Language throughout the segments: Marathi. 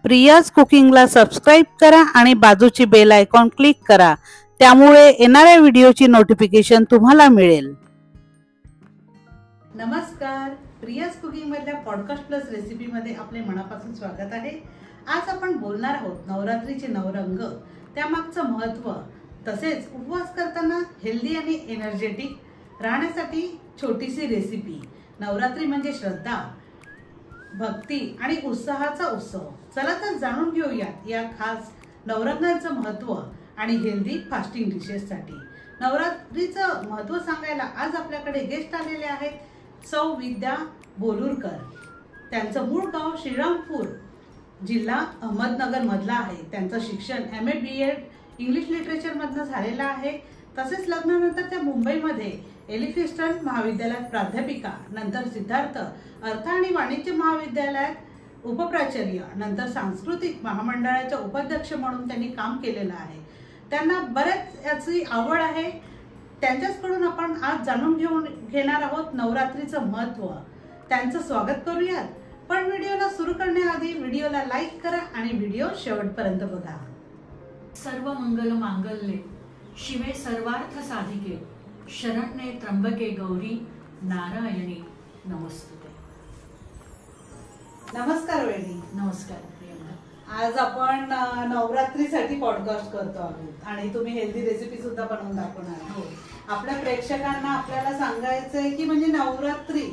प्रियाज कुकिंगला सबस्क्राइब करा आणि बाजूची बेल आयकॉन क्लिक करा, त्यामुळे येणाऱ्या व्हिडिओची नोटिफिकेशन तुम्हाला मिळेल। नमस्कार, प्रियाज कुकिंग मधल्या पॉडकास्ट प्लस रेसिपी मध्ये आपले मनापासून स्वागत आहे। आज आपण बोलणार आहोत नवरात्रीचे नवरंग, त्यामागचं महत्त्व, तसेच उपवास करताना हेल्दी आणि एनर्जेटिक राहण्यासाठी छोटीशी रेसिपी। नवरात्री म्हणजे श्रद्धा, भक्ती आणि उत्साहाचा उत्सव। चला तर जाणून घेऊयात या खास नवरंगांचं महत्त्व आणि हेल्दी फास्टिंग डिशेससाठी। नवरात्रीचं महत्त्व सांगायला आज आपल्याकडे गेस्ट आलेले आहेत सौ विद्या बोलुरकर। त्यांचं मूळ गाव श्रीरामपूर, जिल्हा अहमदनगर मधला आहे। त्यांचं शिक्षण MA BEd इंग्लिश लिटरेचर मधनं झालेलं आहे। तसेच लग्नानंतर त्या मुंबईमध्ये एलिफिन्स्टन महाविद्यालयात प्राध्यापिका, नंतर सिद्धार्थ अर्थ आणि वाणिज्य महाविद्यालयात उपप्राचार्य, नंतर सांस्कृतिक महामंडळाच्या उपाध्यक्ष म्हणून त्यांनी काम केलेलं आहे। त्यांना बरेच याची आवड आहे। त्यांच्याकडून आपण आज जाणून घेणार आहोत नवरात्रीचं महत्त्व। त्यांचं स्वागत करूयात, पण व्हिडिओला सुरू करण्याआधी व्हिडिओला लाईक करा आणि व्हिडिओ शेवटपर्यंत बघा। सर्व मंगल मांगल्ये शिवे सर्वार्थ साधिके शरण्ये त्र्यंबके गौरी नारायणी नमस्तुते। नमस्कार वैदी। नमस्कार प्रियंका। आज आपण नवरात्रीसाठी पॉडकास्ट करतो आहोत आणि तुम्ही हेल्दी रेसिपी सुद्धा बनवून दाखवणार आहात। आपल्या प्रेक्षकांना आपल्याला सांगायचं आहे की म्हणजे नवरात्री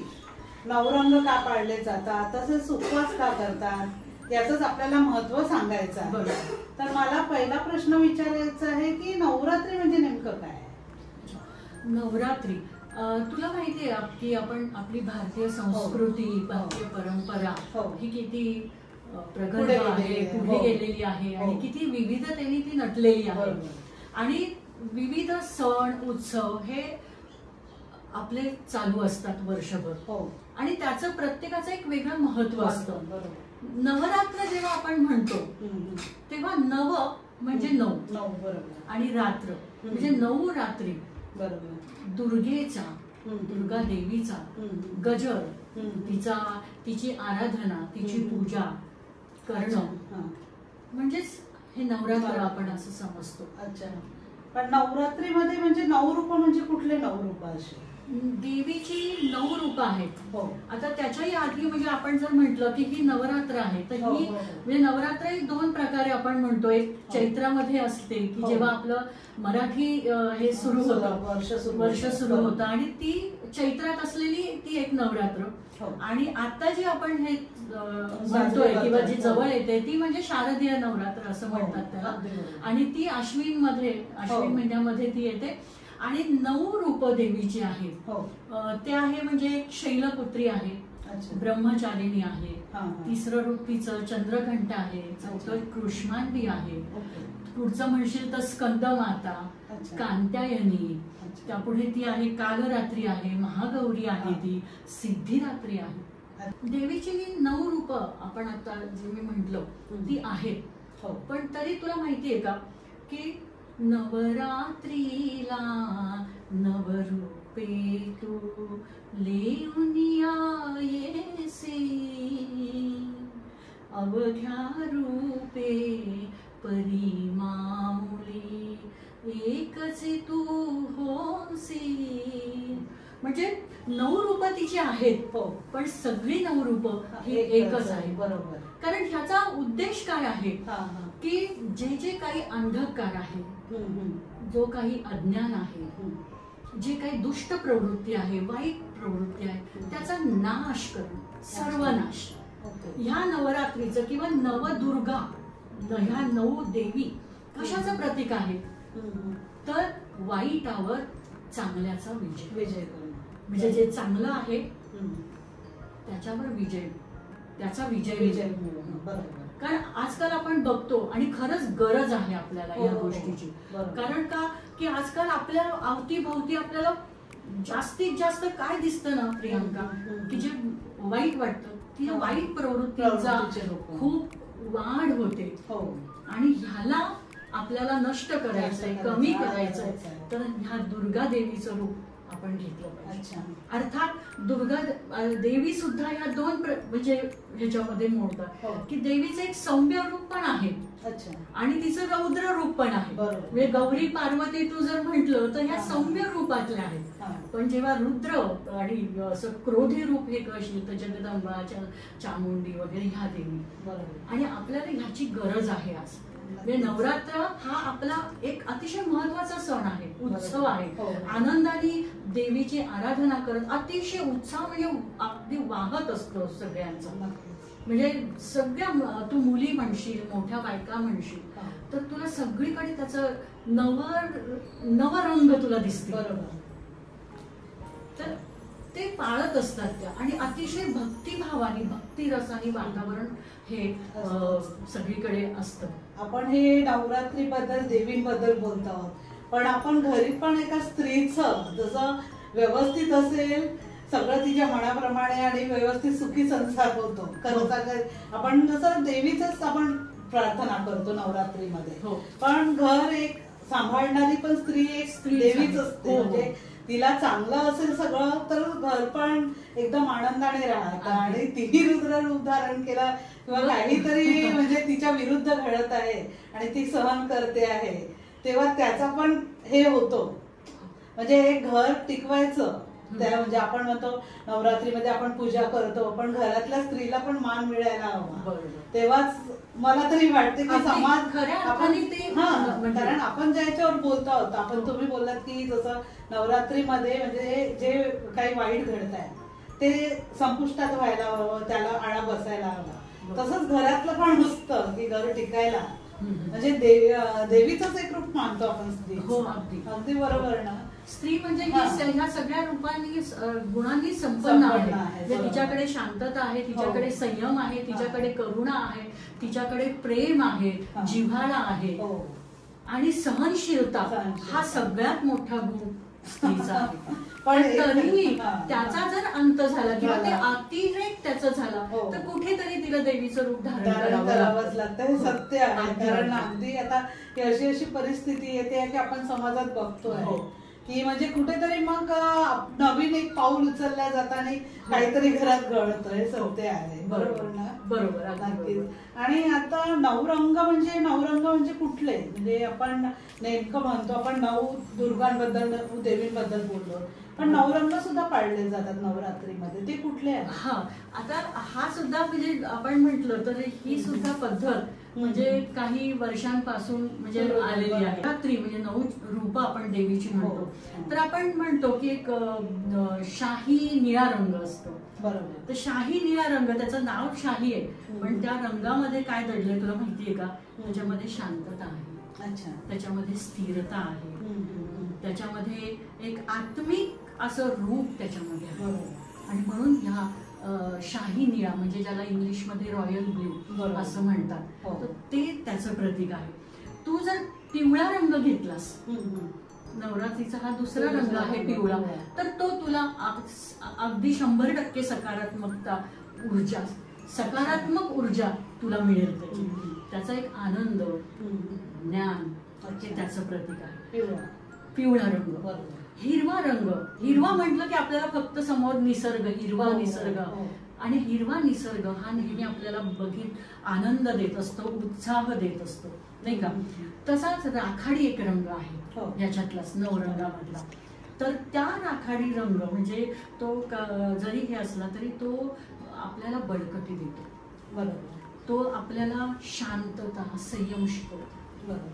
नवरंग का पाळले जातात, तसेच उपवास का करतात, याचंच आपल्याला महत्त्व सांगायचं आहे। तर मला पहिला प्रश्न विचारायचा आहे की नवरात्री म्हणजे नेमकं काय? नवरात्री तुला माहिती आहे की आपण आपली भारतीय संस्कृती, भारतीय परंपरा ही किती प्रगल्भ आहे, पुढे गेलेली आहे आणि किती विविधतेने ती नटलेली आहे। आणि विविध सण उत्सव हे आपले चालू असतात वर्षभर आणि त्याचं प्रत्येकाचं एक वेगळं महत्त्व असतं। नवरात्र जेव्हा आपण म्हणतो तेव्हा नव म्हणजे नऊ आणि रात्र म्हणजे 9 रात्री। दुर्गेचा, दुर्गा देवीचा गजर, तिची आराधना, तिची पूजा करणं म्हणजेच हे नवरात्र आपण असं समजतो। अच्छा, पण नवरात्रीमध्ये म्हणजे 9 रूप म्हणजे कुठले 9 रूप असे? देवीची 9 रूप आहेत। आता त्याच्याही आधी म्हणजे आपण जर म्हटलं की ही नवरात्र आहे तर ही म्हणजे नवरात्र 2 प्रकारे आपण म्हणतो। एक चैत्रामध्ये असते की जेव्हा आपलं मराठी हे सुरू होतं, वर्ष सुरू होतं आणि ती चैत्रात असलेली ती एक नवरात्र। आणि आता जी आपण हे म्हणतोय किंवा जी जवळ येते ती म्हणजे शारदीय नवरात्र असं म्हणतात त्याला। आणि ती अश्विन महिन्यामध्ये ती येते आणि 9 रूप देवीची आहेत। ते आहे म्हणजे एक शैलपुत्री आहे, ब्रह्मचारिणी आहे, तिसरं रूप तिचं चंद्रघंटा आहे, चौथं कृष्णांबी आहे, पुढचं म्हणशील तर स्कंद माता, कांत्यायनी, त्यापुढे ती आहे कालरात्री आहे, महागौरी आहे, ती सिद्धिरात्री आहे। देवीची 9 रूप आपण आता जे मी म्हटलं ती आहेत। पण तरी तुला माहितीये का की नवरात्रीला नवरूपे तू लेऊनिया येसी, अवघ्या रूपे परिमामुली एकचे तू होसी। म्हणजे 9 रूप तिची आहेत, पण सगळी 9 रूप ही एकच आहे। बरोबर, कारण ह्याचा उद्देश काय आहे की जे जे काही अंधकार आहे, जो काही अज्ञान आहे, जे काही दुष्ट प्रवृत्ती आहे, वाईट प्रवृत्ती आहे, त्याचा नाश करणं, सर्वनाश। ह्या नवरात्रीचं किंवा नवदुर्गा, ह्या 9 देवी कशाचं प्रतीक आहे तर वाईटावर चांगल्याचा विजय करणं। म्हणजे जे चांगलं आहे त्याच्यावर विजय, त्याचा विजय मिळवणं। कारण आजकाल आपण बघतो आणि खरंच गरज आहे आपल्याला या गोष्टीची। कारण का की आजकाल आपल्या अवतीभोवती आपल्याला जास्तीत जास्त काय दिसतं ना प्रियंका, की जे वाईट वाटतं ती वाईट प्रवृत्तीचा खूप वाढ होते आणि ह्याला आपल्याला नष्ट करायचंय, कमी करायचंय, तर ह्या दुर्गा देवीचं रूप आपण घेतलं पाहिजे. अच्छा. अर्थात दुर्गा देवी सुद्धा ह्या दोन म्हणजे ह्याच्यामध्ये मोडतात की देवीचं एक सौम्य रूप पण आहे आणि तिचं रौद्र रूप पण आहे. म्हणजे गौरी पार्वती तू जर म्हटलं तर ह्या सौम्य रूपातल्या आहेत, पण जेव्हा रुद्र आणि असं क्रोधी रूप हे कशी तर जगदंबा, चामुंडी वगैरे ह्या देवी, आणि आपल्याला ह्याची गरज आहे. आज म्हणजे नवरात्र हा आपला एक अतिशय महत्वाचा सण आहे, उत्सव आहे. आनंदाने देवीची आराधना करत अतिशय उत्साह म्हणजे अगदी वाहत असतो सगळ्यांचा. म्हणजे सगळ्या तू मुली म्हणशील, मोठ्या बायका म्हणशील, तर तुला सगळीकडे त्याचं नवरंग तुला दिसते. बरोबर. तर ते पाळत असतात त्या, आणि अतिशय भक्तिभावाने भक्तिरसाने वातावरण हे सगळीकडे असतं. आपण हे नवरात्री बद्दल देवींबद्दल बोलत आहोत, पण आपण घरी पण एका स्त्रीचं जसं व्यवस्थित असेल सगळं तिच्या मनाप्रमाणे आणि व्यवस्थित सुखी संसार होतो. आपण जसं देवीच आपण प्रार्थना करतो नवरात्रीमध्ये, पण घर एक सांभाळणारी पण स्त्री एक देवीच असते. म्हणजे तिला चांगलं असेल सगळं तर घर पण एकदम आनंदाने राहतं. आणि तिने रुद्र रूप धारण केला किंवा काहीतरी म्हणजे तिच्या विरुद्ध घडत आहे आणि ती सहन करते आहे, तेव्हा त्याचा पण हे होतो. म्हणजे एक घर टिकवायचं त्या, म्हणजे आपण म्हणतो नवरात्रीमध्ये आपण पूजा करतो, पण घरातल्या स्त्रीला पण मान मिळायला हवा. तेव्हाच मला तरी वाटते की समाज आपण, कारण आपण ज्याच्यावर बोलतो आहोत, आपण तुम्ही बोललात की जसं नवरात्रीमध्ये म्हणजे जे काही वाईट घडत आहे ते संपुष्टात व्हायला हवं, त्याला आळा बसायला हवा. तसंच घरातलं पण नुसतं की घर टिकायला म्हणजे देवीचंच एक रूप मानतो आपण स्त्री. अगदी बरोबर ना. स्त्री म्हणजे ह्या सगळ्या रूपांनी गुणांनी संपन्न आहे. तिच्याकडे शांतता आहे, तिच्याकडे संयम आहे, तिच्याकडे करुणा आहे, तिच्याकडे प्रेम आहे, जिव्हाळा आहे आणि सहनशीलता हा सगळ्यात मोठा गुण स्त्रीचा आहे. पण तरीही त्याचा जर अंत झाला किंवा ते अतिरेक त्याचा झाला तर कुठेतरी तिला देवीचं रूप धारण करावंच लागतं. हे सत्य आहे. कारण अगदी आता अशी परिस्थिती येते की आपण समाजात बघतोय की म्हणजे कुठेतरी मग नवीन एक पाऊल उचलल्या जाताना काहीतरी घरात घडतंय. सत्य आहे. बरोबर ना. बरोबर. नक्कीच. आणि आता नवरंग म्हणजे कुठले, म्हणजे आपण नेमकं म्हणतो आपण नऊ दुर्गांबद्दल देवींबद्दल बोललो, पण नवरंग सुद्धा पाळले जातात नवरात्रीमध्ये, ते कुठले आहेत? आता हा सुद्धा म्हणजे आपण म्हटलं तर ही सुद्धा पद्धत म्हणजे काही वर्षांपासून म्हणजे आलेली आहे. नवरात्री म्हणजे 9 रूप आपण देवीची म्हणतो. तर आपण म्हणतो की एक शाही निळा रंग असतो. बरोबर. तर शाही निळा रंग, त्याचं नाव शाही आहे, पण त्या रंगामध्ये काय दडलंय तुला माहितीये का? त्याच्यामध्ये शांतता आहे. अच्छा. त्याच्यामध्ये स्थिरता आहे. त्याच्यामध्ये एक आत्मिक असं रूप त्याच्यामध्ये आहे. आणि म्हणून ह्या शाही निळा म्हणजे ज्याला इंग्लिशमध्ये रॉयल ब्ल्यू असं म्हणतात, तर ते त्याचं प्रतीक आहे. तू जर पिवळा रंग घेतलास, नवरात्रीचा हा दुसरा रंग आहे पिवळा, तर तो तुला अगदी 100% सकारात्मक ऊर्जा तुला मिळेल. त्याचा एक आनंद, ज्ञान हे त्याचं प्रतीक आहे. पिवळा रंग. हिरवा रंग, हिरवा म्हटलं की आपल्याला फक्त समोर निसर्ग, हिरवा निसर्ग, आणि हिरवा निसर्ग हा नेहमी आपल्याला बघित आनंद देत असतो, उत्साह देत असतो, नाही का? तसाच राखाडी एक रंग आहे याच्यातलाच 9 रंगामधला. तर त्या राखाडी रंग म्हणजे तो जरी हे असला तरी तो आपल्याला बळकटी देतो. बरोबर. तो आपल्याला शांतता, संयम शिकवतो. बरोबर.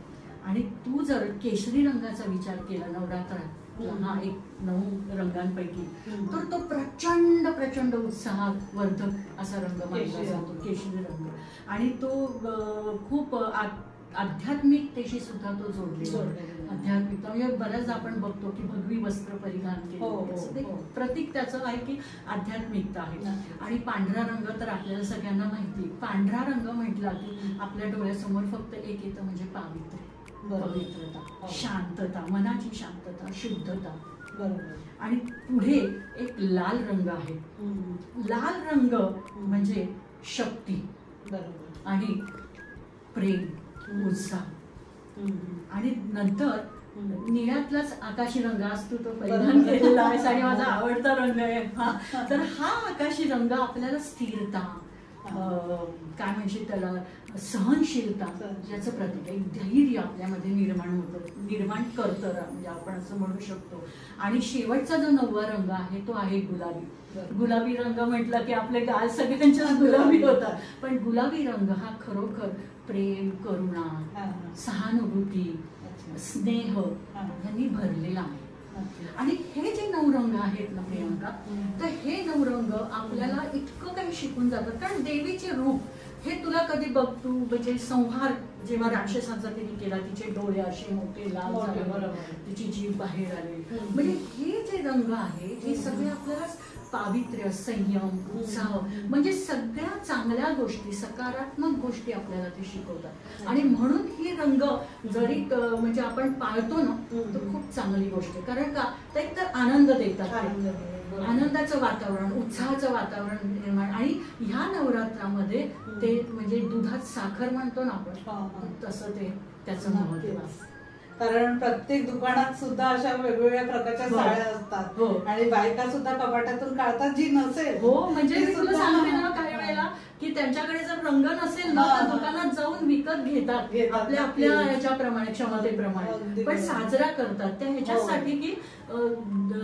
आणि तू जर केशरी रंगाचा विचार केला नवरात्रात, हा एक 9 रंगांपैकी, तर तो प्रचंड उत्साहवर्धक असा रंग मानला जातो, केशरी रंग. आणि तो खूप आध्यात्मिकतेशी सुद्धा तो जोडलेला. आध्यात्मिकता म्हणजे बऱ्याचदा आपण बघतो की भगवी वस्त्र परिधान केले, प्रतीक त्याचं आहे की आध्यात्मिकता आहे. आणि पांढरा रंग तर आपल्याला सगळ्यांना माहिती. पांढरा रंग म्हटला की आपल्या डोळ्यासमोर फक्त एक येतं, म्हणजे पावित्र्य, पवित्रता, शांतता, मनाची शांतता, शुद्धता. बरोबर. आणि पुढे एक लाल रंग आहे. लाल रंग म्हणजे शक्ती. बरोबर. आणि प्रेम, उत्साह. आणि नंतर निळ्यातलाच आकाशी रंग असतो तो परिधान केलेला आहे आणि माझा आवडता रंग आहे हा. तर हा आकाशी रंग आपल्याला स्थिरता, काय म्हणजे त्याला सहनशीलता याचं प्रतीक आहे. धैर्य आपल्यामध्ये निर्माण करतं म्हणजे आपण असं म्हणू शकतो. आणि शेवटचा जो 9वा रंग आहे तो आहे गुलाबी. गुलाबी रंग म्हटलं की आपले गाल सगळ्यांच्याच गुलाबी होतात, पण गुलाबी रंग हा खरोखर प्रेम, करुणा, सहानुभूती, स्नेह यांनी भरलेला आहे. आणि हे जे 9 रंग आहेत ना प्रियंका, तर हे 9 रंग आपल्याला इतकं काही शिकून जातात. कारण देवीचे रूप हे तुला कधी बघ तू म्हणजे संहार जेव्हा राक्षसांचा तिने केला, तिचे डोळे असे मोठे लाल झाले, तिची जीभ बाहेर आली, म्हणजे हे जे रंग आहे हे सगळे आपल्याला पावित्र्य, संयम, उत्साह म्हणजे सगळ्या चांगल्या गोष्टी, सकारात्मक गोष्टी आपल्याला ते शिकवतात. आणि म्हणून ही रंग जरी म्हणजे आपण पाळतो ना तर खूप चांगली गोष्ट आहे. कारण का तर एक तर आनंद देतात, आनंदाचं वातावरण, उत्साहाचं वातावरण निर्माण. आणि ह्या नवरात्रामध्ये ते म्हणजे दुधात साखर म्हणतो ना आपण, तसं ते त्याचं महत्व आहे. कारण प्रत्येक दुकानात सुद्धा अशा वेगवेगळ्या प्रकारच्या साड्या असतात आणि बायका सुद्धा कपाटातून काढतात जी नसेल. हो, म्हणजे मी तुला सांगते ना काही वेळेला की त्यांच्याकडे जर रंग नसेल ना तर दुकानात जाऊन विकत घेतात आपल्या आपल्या ह्याच्याप्रमाणे, क्षमतेप्रमाणे, पण साजरा करतात त्या ह्याच्यासाठी की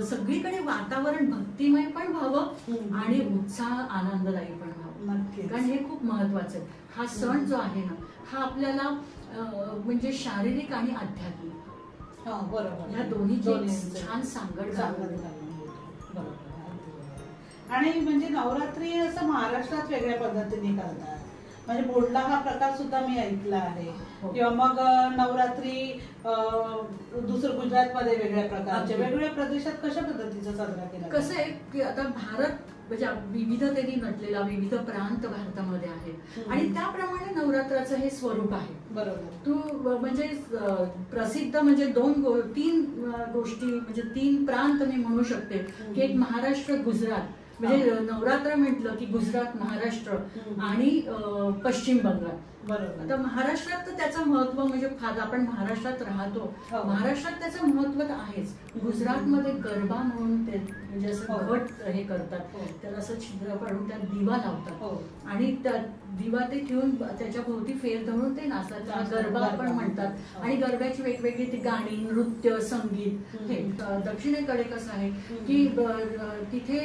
सगळीकडे वातावरण भक्तिमय पण व्हावं आणि उत्साह आनंददायी पण व्हावं. कारण हे खूप महत्वाचं आहे. हा सण जो आहे ना हा आपल्याला म्हणजे शारीरिक आणि आध्यात्मिक ह्या दोन्हीची छान सांगड घालून. आणि म्हणजे नवरात्री असं महाराष्ट्रात वेगळ्या पद्धतीने करतात. म्हणजे बोडला हा प्रकार सुद्धा मी ऐकला आहे. किंवा मग नवरात्री दुसरं गुजरातमध्ये वेगळ्या प्रकारचे, वेगवेगळ्या प्रदेशात कशा पद्धतीचा साजरा केला. कसं आहे की आता भारत म्हणजे विविधतेने नटलेला विविध प्रांत भारतामध्ये आहे आणि त्याप्रमाणे नवरात्राचं हे स्वरूप आहे. बरोबर. तू म्हणजे प्रसिद्ध म्हणजे 3 गोष्टी म्हणजे 3 प्रांत मी म्हणू शकते की एक महाराष्ट्र, गुजरात. म्हणजे नवरात्र म्हटलं की गुजरात, महाराष्ट्र आणि पश्चिम बंगाल. बरोबर. आता महाराष्ट्रात तर त्याचं महत्व म्हणजे आपण महाराष्ट्रात राहतो, महाराष्ट्रात त्याचं महत्व तर आहेच. गुजरातमध्ये गरबा म्हणून ते म्हणजे असं घट हे करतात, त्याला असं छिद्र पाडून त्यात दिवा लावतात आणि त्या दिवा ते ठेवून त्याच्या भोवती फेर धरून ते नाचतात, त्याला गरबा आपण म्हणतात. आणि गरब्याची वेगवेगळी ती गाणी, नृत्य, संगीत. हे दक्षिणेकडे कसं आहे की तिथे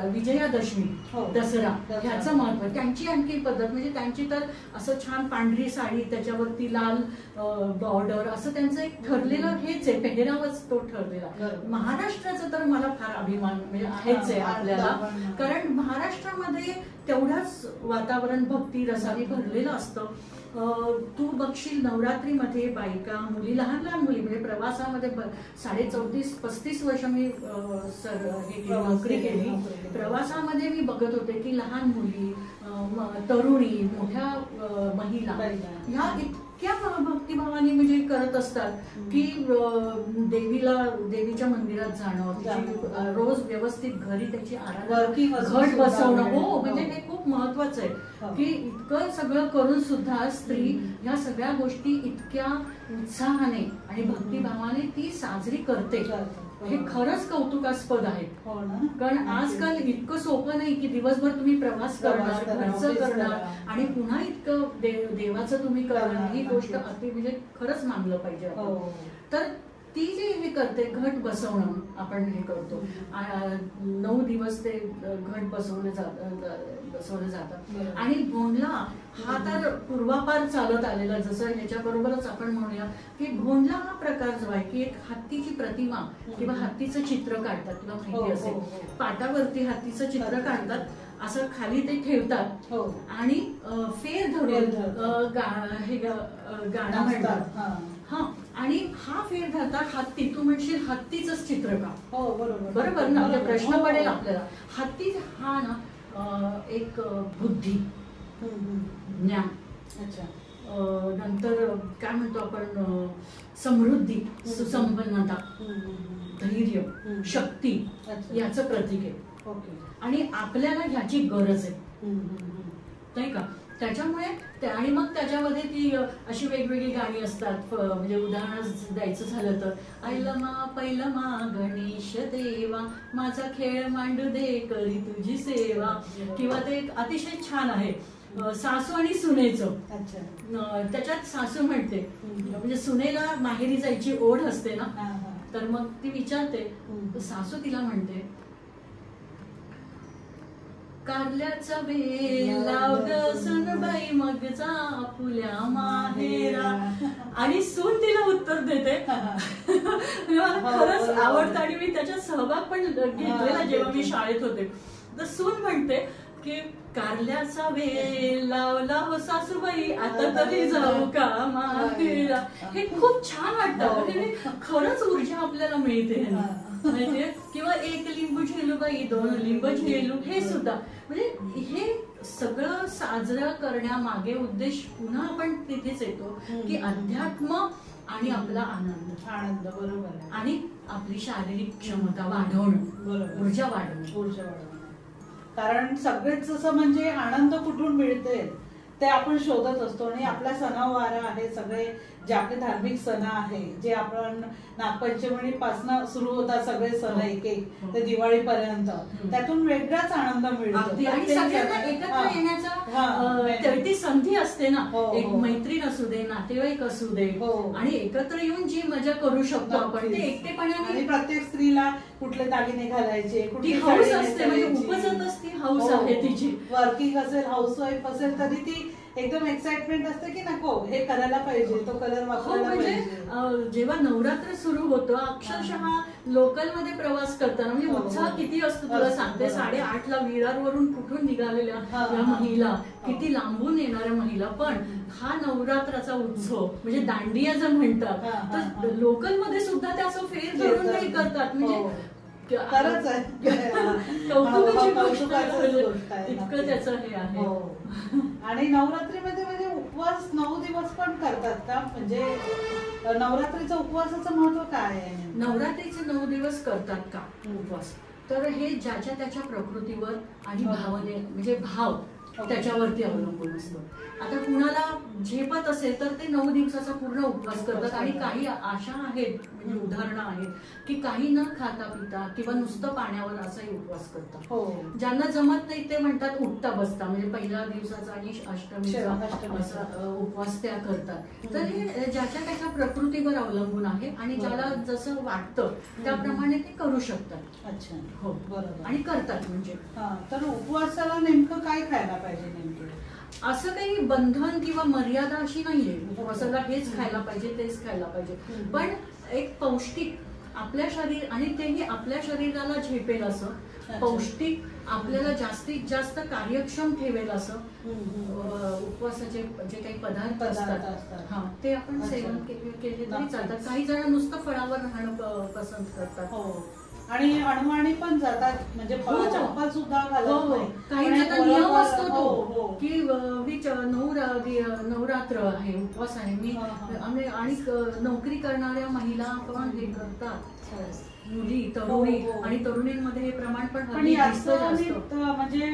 विजयादशमी, दसरा ह्याचं महत्व. त्यांची आणखी पद्धत म्हणजे त्यांची तर असं छान पांढरी साडी त्याच्यावरती लाल बॉर्डर असं त्यांचं एक ठरलेलं हेच आहे, पेहरावच तो ठरलेला. महाराष्ट्राचं तर मला फार अभिमान म्हणजे आहेच आहे आपल्याला. कारण महाराष्ट्रामध्ये तेवढंच वातावरण भक्ती रसाने भरलेलं असतं. तू बघशील नवरात्रीमध्ये बायका, मुली, लहान लहान मुली म्हणजे प्रवासामध्ये 34-35 वर्ष मी नोकरी केली. प्रवासामध्ये मी बघत होते की लहान मुली, तरुणी, मोठ्या महिला ह्या इतक्या भक्तिभावाने म्हणजे करत असतात की देवीच्या मंदिरात जाणं, रोज व्यवस्थित घरी त्याची आराधना, घट बसवणं. हो, म्हणजे हे खूप महत्वाचं आहे की इतकं सगळं करून सुद्धा स्त्री ह्या सगळ्या गोष्टी इतक्या उत्साहाने आणि भक्तिभावाने ती साजरी करते. हे खरंच कौतुकास्पद आहे. कारण आजकाल इतकं सोपं नाही की दिवसभर तुम्ही प्रवास करणार, खर्च करणार आणि पुन्हा इतकं देवाचं तुम्ही करणार. ही गोष्ट अति म्हणजे खरंच मानलं पाहिजे. तर ती जे हे करते घट बसवणं आपण हे करतो. 9 दिवस ते घट बसवले जातात. आणि भोंडला हा तर पूर्वापार चालत आलेला. जसं ह्याच्याबरोबरच आपण म्हणूया की भोंडला हा प्रकार जो आहे की एक हत्तीची प्रतिमा किंवा हत्तीचं चित्र काढतात. तुला माहिती असेल, पाटावरती हत्तीचं चित्र काढतात, असं खाली ते ठेवतात आणि फेर धरून हे गाणं म्हणतात. हा, आणि हा फेर धरता हत्ती. तू म्हणशील हत्तीच चित्र का? बरोबर ना. म्हणजे प्रश्न पडेल आपल्याला. हत्ती हा ना एक बुद्धी, ज्ञान, नंतर काय म्हणतो आपण समृद्धी, सुसंपन्नता, धैर्य, शक्ती याचं प्रतीक आहे. आणि आपल्याला ह्याची गरज आहे नाही का. त्याच्यामुळे आणि मग त्याच्यामध्ये ती अशी वेगवेगळी गाणी असतात. म्हणजे उदाहरण द्यायचं झालं तर ऐलमा पैलमा गणेश देवा माझा खेळ मांडू दे करी तुझी सेवा, किंवा ते एक अतिशय छान आहे सासू आणि सुनेचं. त्याच्यात सासू म्हणते म्हणजे सुनेला माहेरी जायची ओढ असते ना, तर मग ती विचारते, सासू तिला म्हणते कारल्याचा वेल लाव ग सुनबाई मग जा फुल्या माहेरा, आणि सून तिला उत्तर देते. मला खरंच आवडतं आणि मी त्याच्यात सहभाग पण घेतलेला जेव्हा मी शाळेत होते. तर सून म्हणते की कारल्याचा वेल लावला हो सासूबाई आता तरी जाऊ का माहेरा. हे खूप छान वाटतं, म्हणजे खरंच ऊर्जा आपल्याला मिळते माहितीये. किंवा एक लिंबू झेलू बाई दोन लिंब झेलू, हे सुद्धा म्हणजे हे सगळं साजरं करण्यामागे उद्देश पुन्हा आपण तिथेच येतो की अध्यात्म आणि आपला आनंद. बरोबर. आणि आपली शारीरिक क्षमता वाढवणं, ऊर्जा वाढवणं. कारण सगळेच असं म्हणजे आनंद कुठून मिळते ते आपण शोधत असतो. आणि आपल्या सणवार आहे सगळे जे आपले धार्मिक सण आहे, जे आपण नागपंचमीपासून सुरू होतात सगळे सण एक एक ते दिवाळीपर्यंत, त्यातून वेगळाच आनंद मिळतो. आणि सगळ्यांना एकत्र येण्याचा ती संधी असते ना. एक मैत्रीण असू दे, नातेवाईक असू दे, आणि एकत्र येऊन जी मजा करू शकतो आपण ते एकटेपणाने. प्रत्येक स्त्रीला कुठले दागिने घालायचे, कुठली हौस असते, म्हणजे उपजतच ती हौस आहे तिची. वर्किंग असेल, हाऊसवाईफ असेल तरी ती एकदम एक्साइटमेंट असते की नको हे करायला पाहिजे, तो कलर वापरायला पाहिजे. जेव्हा नवरात्र सुरू होतं अक्षरशः लोकल मध्ये प्रवास करताना म्हणजे उत्साह किती असतो तुला सांगते. 8:30ला विरारवरून कुठून निघालेल्या या महिला, किती लांबून येणाऱ्या महिला, पण हा नवरात्राचा उत्सव म्हणजे दांडिया जर म्हणतात तर लोकल मध्ये सुद्धा त्याचं फेर धरून काही करतात. म्हणजे खरंच आहे, कौतुकाची गोष्ट आहे, इतकं त्याचं हे आहे. आणि नवरात्रीमध्ये म्हणजे उपवास 9 दिवस पण करतात का? म्हणजे नवरात्रीचा उपवासाचं महत्व काय आहे? नवरात्रीचे 9 दिवस करतात का उपवास? तर हे ज्याच्या त्याच्या प्रकृतीवर आणि भावने म्हणजे भाव त्याच्यावरती अवलंबून असतं. आता कुणाला झेपत असेल तर ते 9 दिवसाचा पूर्ण उपवास करतात. आणि काही अशा आहेत म्हणजे उदाहरणं आहेत की काही न खाता पिता किंवा नुसतं पाण्यावर असाही उपवास करतात. ज्यांना जमत नाही ते म्हणतात उठता बसता, म्हणजे पहिल्या दिवसाचा आणि अष्टमीचा असा उपवास त्या करतात. तर हे ज्याच्या त्याच्या प्रकृतीवर अवलंबून आहे आणि ज्याला जसं वाटतं त्याप्रमाणे ते करू शकतात. अच्छा, हो बरोबर. आणि करतात म्हणजे. तर उपवासाला नेमकं काय खायला पाहिजे? नेमकं असं काही बंधन किंवा मर्यादा अशी नाहीये उपवासाला हेच खायला पाहिजे तेच खायला पाहिजे, पण एक पौष्टिक आपल्या शरीर आणि तेही आपल्या शरीराला झेपेल असं पौष्टिक आपल्याला जास्तीत जास्त कार्यक्षम ठेवेल असं उपवासाचे जे काही पदार्थ असतात ते आपण सेवन केले तरी चालतात. काही जण नुसतं फळावर राहणं पसंत करतात आणि अणुवाणी पण जातात, म्हणजे चप्पल सुद्धा घालत नाही. काही नियम असतो तो की नवरात्र आहे उपवास आहे मी आणि नोकरी करणाऱ्या महिला पण हे करतात, मुली तरुणी आणि तरुणींमध्ये हे प्रमाण पण म्हणजे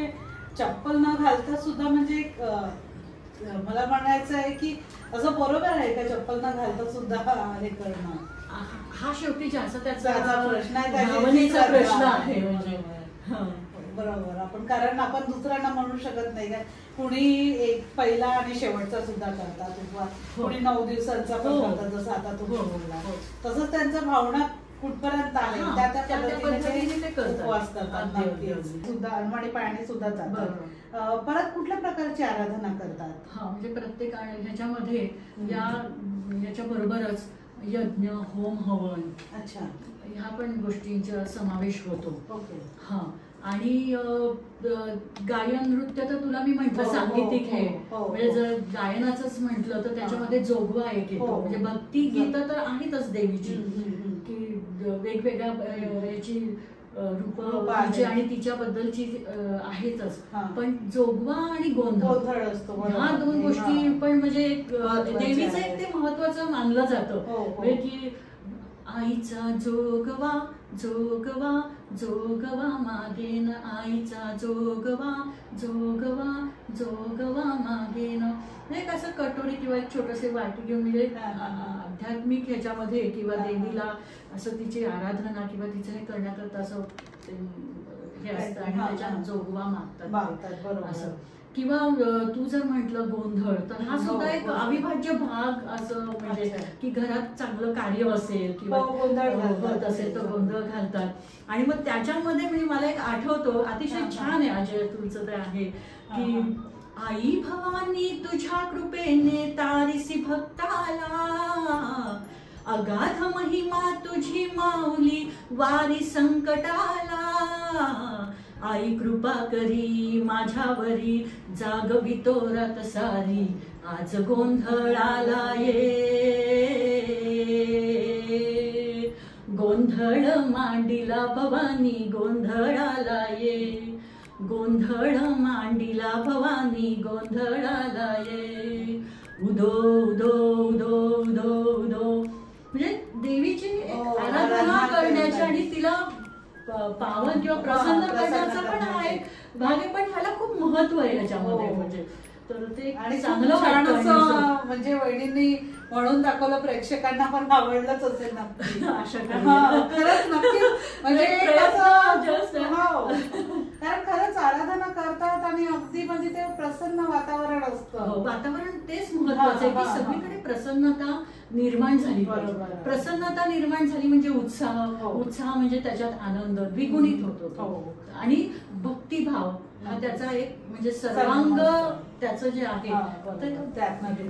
चप्पल न घालता सुद्धा म्हणजे मला म्हणायचं आहे की असं बरोबर आहे का चप्पल न घालता सुद्धा हे करणं? हा शेवटी ज्याचा त्याचा प्रश्न आहे, भावनेचा प्रश्न आहे. म्हणजे बरोबर. आपण कारण आपण दुसऱ्यांना म्हणू शकत नाही का कुणी एक पहिला आणि शेवटचा सुद्धा करतात उपवास, कुणी 9 दिवसांचा पण करतात जसं आता तुम्ही बोलला. तसंच त्यांच्या भावना कुठपर्यंत आहे त्या पद्धतीने ते उपवास करतात सुद्धा. अणमाडी पाळणे सुद्धा जातात. परत कुठल्या प्रकारची आराधना करतात? म्हणजे प्रत्येक ह्याच्यामध्ये याच्या बरोबरच यज्ञ, होम, हवन, अच्छा, ह्या पण गोष्टींचा समावेश होतो. ओके. आणि गायन नृत्य तर तुला मी म्हंटल सांगीतिक हे, म्हणजे जर गायनाचंच म्हंटल तर त्याच्यामध्ये जोगवा एक येतो. म्हणजे भक्ती गीत तर आहेतच देवीची की वेगवेगळ्या याची रूप आणि तिच्याबद्दलची आहेतच, पण जोगवा आणि गोंधळ असतो. ह्या 2 गोष्टी पण म्हणजे देवीचं एक ते महत्वाचं मानलं जातं की आईचा जोगवा जोगवा जोगवा मागेन, आईचा जोगवा जोगवा जोगवा मागे नाही असं कटोरी किंवा एक छोटंसे वाटी घेऊन म्हणजे आध्यात्मिक ह्याच्यामध्ये किंवा देवीला असं तिची आराधना किंवा तिचं हे करण्याकरता असं हे असतं आणि त्याच्यात जोगवा मागतात असं. किंवा तू जर म्हटलं गोंधळ तर हा सुद्धा एक अविभाज्य भाग असं म्हणजे की घरात चांगलं कार्य असेल किंवा गोंधळ असेल तर गोंधळ घालतात. आणि मग त्याच्यामध्ये म्हणजे मला एक आठवतो अतिशय छान आहे अजय तुमचं ते आहे की आई भवानी तुझ्या कृपेने तारिसी भक्ताला अगाध महिमा तुझी माऊली वारी संकटाला आई कृपा करी माझ्यावरी जागवितो रात सारी आज गोंधळाला ये गोंधळ मांडीला भवानी गोंधळाला ये गोंधळ मांडीला भवानी गोंधळाला ये उदो उदो उदो उदो उदो म्हणजे देवीची आराधना करण्याची आणि तिला पावन किंवा प्रसन्न करण्याचा पण हा एक भाग आहे. पण ह्याला खूप महत्व आहे ह्याच्यामध्ये म्हणजे तर ते आणि चांगलं छान असं म्हणजे वहिनींनी म्हणून दाखवलं प्रेक्षकांना पण आवडलंच असेल नक्की. खरंच नक्की म्हणजे कारण खरंच आराधना करतात आणि अगदी म्हणजे ते प्रसन्न वातावरण असतं. वातावरण तेच महत्वाचं आहे की सगळीकडे प्रसन्नता निर्माण झाली पाहिजे. प्रसन्नता निर्माण झाली म्हणजे उत्साह उत्साह म्हणजे त्याच्यात आनंद द्विगुणित होतो आणि भक्तिभाव हा त्याचा एक म्हणजे सर्वांग त्याचं जे आहे त्यातमध्ये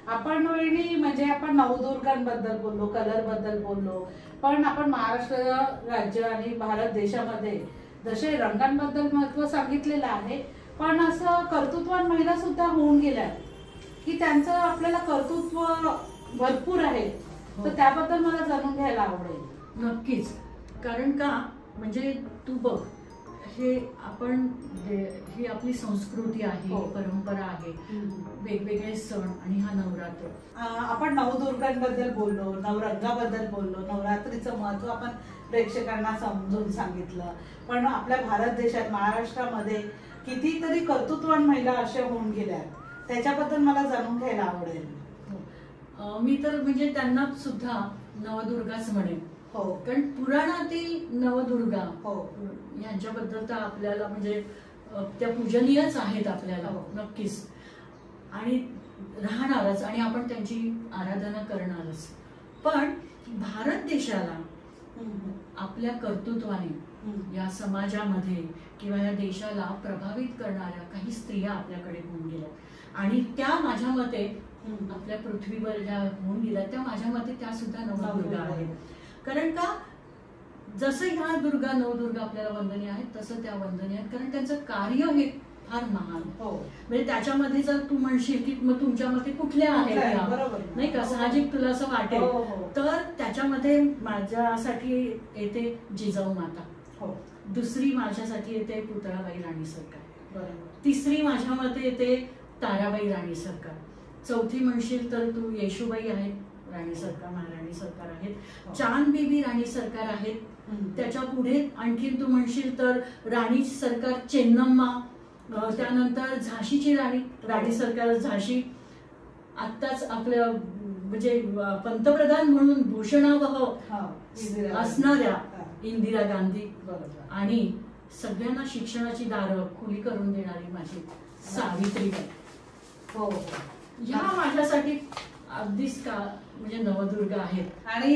आपण वहिनी म्हणजे आपण नवदुर्गांबद्दल बोललो कलर बद्दल बोललो पण आपण महाराष्ट्र राज्य आणि भारत देशामध्ये जसे रंगांबद्दल महत्व सांगितलेलं आहे पण असं कर्तृत्वान महिला सुद्धा होऊन गेल्या की त्यांचं आपल्याला कर्तृत्व भरपूर आहे. तर त्याबद्दल मला जाणून घ्यायला आवडेल. नक्कीच. कारण का म्हणजे तू बघ हे आपण ही आपली संस्कृती आहे परंपरा आहे वेगवेगळे सण आणि हा नवरात्र. आपण नवदुर्गांबद्दल बोललो नवरंगाबद्दल बोललो नवरात्रीचं महत्व आपण प्रेक्षकांना समजून सांगितलं पण आपल्या भारत देशात महाराष्ट्रामध्ये कितीतरी कर्तृत्वान महिला अशा होऊन गेल्या त्याच्याबद्दल मला जाणून घ्यायला आवडेल. मी तर म्हणजे त्यांना सुद्धा नवदुर्गाच म्हणेन. कारण पुराणातील नवदुर्गा यांच्याबद्दल तर आपल्याला म्हणजे त्या पूजनीयच आहेत आपल्याला नक्कीच आणि राहणारच आणि आपण त्यांची आराधना करणारच. पण भारत देशाला आपल्या कर्तृत्वाने या समाजामध्ये किंवा या देशाला प्रभावित करणाऱ्या काही स्त्रिया आपल्याकडे होऊन गेल्या आणि त्या माझ्या मते आपल्या पृथ्वीवर ज्या होऊन गेल्या त्या माझ्या मते त्या सुद्धा नवदुर्गा आहेत. कारण का जसं ह्या दुर्गा नवदुर्गा आपल्याला वंदनीय आहेत तसं त्या वंदनीय आहेत कारण त्यांचं कार्य हे फार महान म्हणजे त्याच्यामध्ये जर तू म्हणशील की मग तुमच्या मते कुठल्या आहेत नाही का साहजिक तुला असं वाटेल तर त्याच्यामध्ये माझ्यासाठी येते जिजाऊ माता दुसरी माझ्यासाठी येते पुतळाबाई राणी सरकार तिसरी माझ्या मते येते ताराबाई राणी सरकार चौथी म्हणशील तर तू येशूबाई आहेत राणी सरकार महाराणी सरकार आहेत चांद बेबी राणी सरकार आहेत त्याच्या पुढे आणखीन तू म्हणशील तर राणी सरकार चेन्नम्मा त्यानंतर झाशीची राणी सरकार झाशी आत्ताच आपल्या म्हणजे पंतप्रधान म्हणून भूषणावह असणाऱ्या इंदिरा गांधी आणि सगळ्यांना शिक्षणाची दारं खुली करून देणारी माझी सावित्रीबाई ह्या माझ्यासाठी अगदीच का म्हणजे नवदुर्गा आहेत. आणि